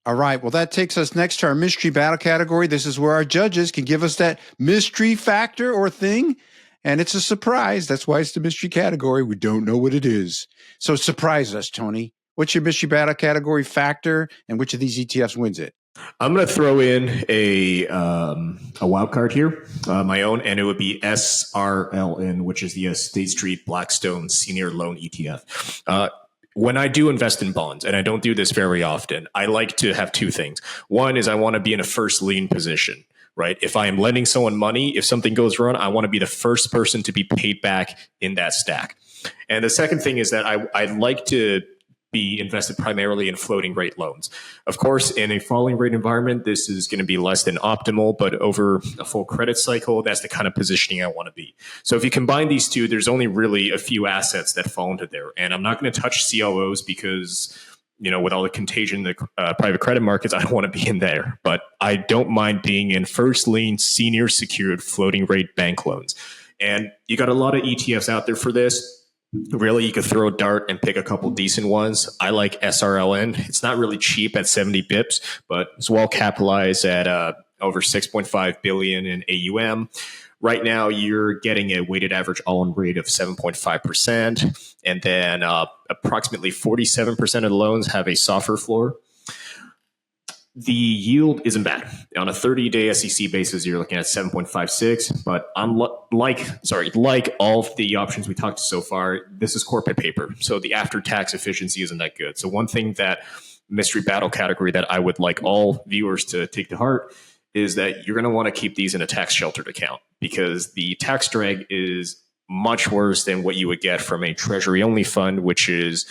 All right. Well, that takes us next to our mystery battle category. This is where our judges can give us that mystery factor or thing. And it's a surprise. That's why it's the mystery category. We don't know what it is. So surprise us, Tony. What's your mystery battle category factor, and which of these ETFs wins it? I'm going to throw in a wild card here, my own, and it would be SRLN, which is the State Street Blackstone Senior Loan ETF. When I do invest in bonds, and I don't do this very often, I like to have two things. One is I want to be in a first lien position, right? If I am lending someone money, if something goes wrong, I want to be the first person to be paid back in that stack. And the second thing is that I like to be invested primarily in floating rate loans. Of course, in a falling rate environment, this is going to be less than optimal, but over a full credit cycle, that's the kind of positioning I want to be. So if you combine these two, there's only really a few assets that fall into there. And I'm not going to touch CLOs because, you know, with all the contagion in the private credit markets, I don't want to be in there. But I don't mind being in first lien, senior secured floating rate bank loans. And you got a lot of ETFs out there for this. Really, you could throw a dart and pick a couple decent ones. I like SRLN. It's not really cheap at 70 bips, but it's well capitalized at over 6.5 billion in AUM. Right now, you're getting a weighted average all-in rate of 7.5%, and then approximately 47% of the loans have a SOFR floor. The yield isn't bad. On a 30-day SEC basis, you're looking at 7.56. But like all of the options we talked to so far, this is corporate paper. So the after-tax efficiency isn't that good. So one thing that mystery battle category that I would like all viewers to take to heart is that you're going to want to keep these in a tax-sheltered account, because the tax drag is much worse than what you would get from a treasury-only fund, which is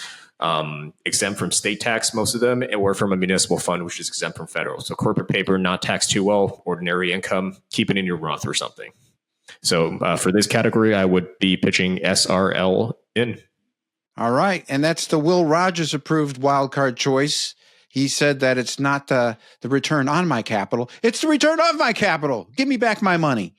exempt from state tax, most of them, or from a municipal fund, which is exempt from federal. So corporate paper, not taxed too well, ordinary income, keep it in your Roth or something. So for this category, I would be pitching SRL in. All right. And that's the Will Rogers approved wildcard choice. He said that it's not the return on my capital. It's the return of my capital. Give me back my money.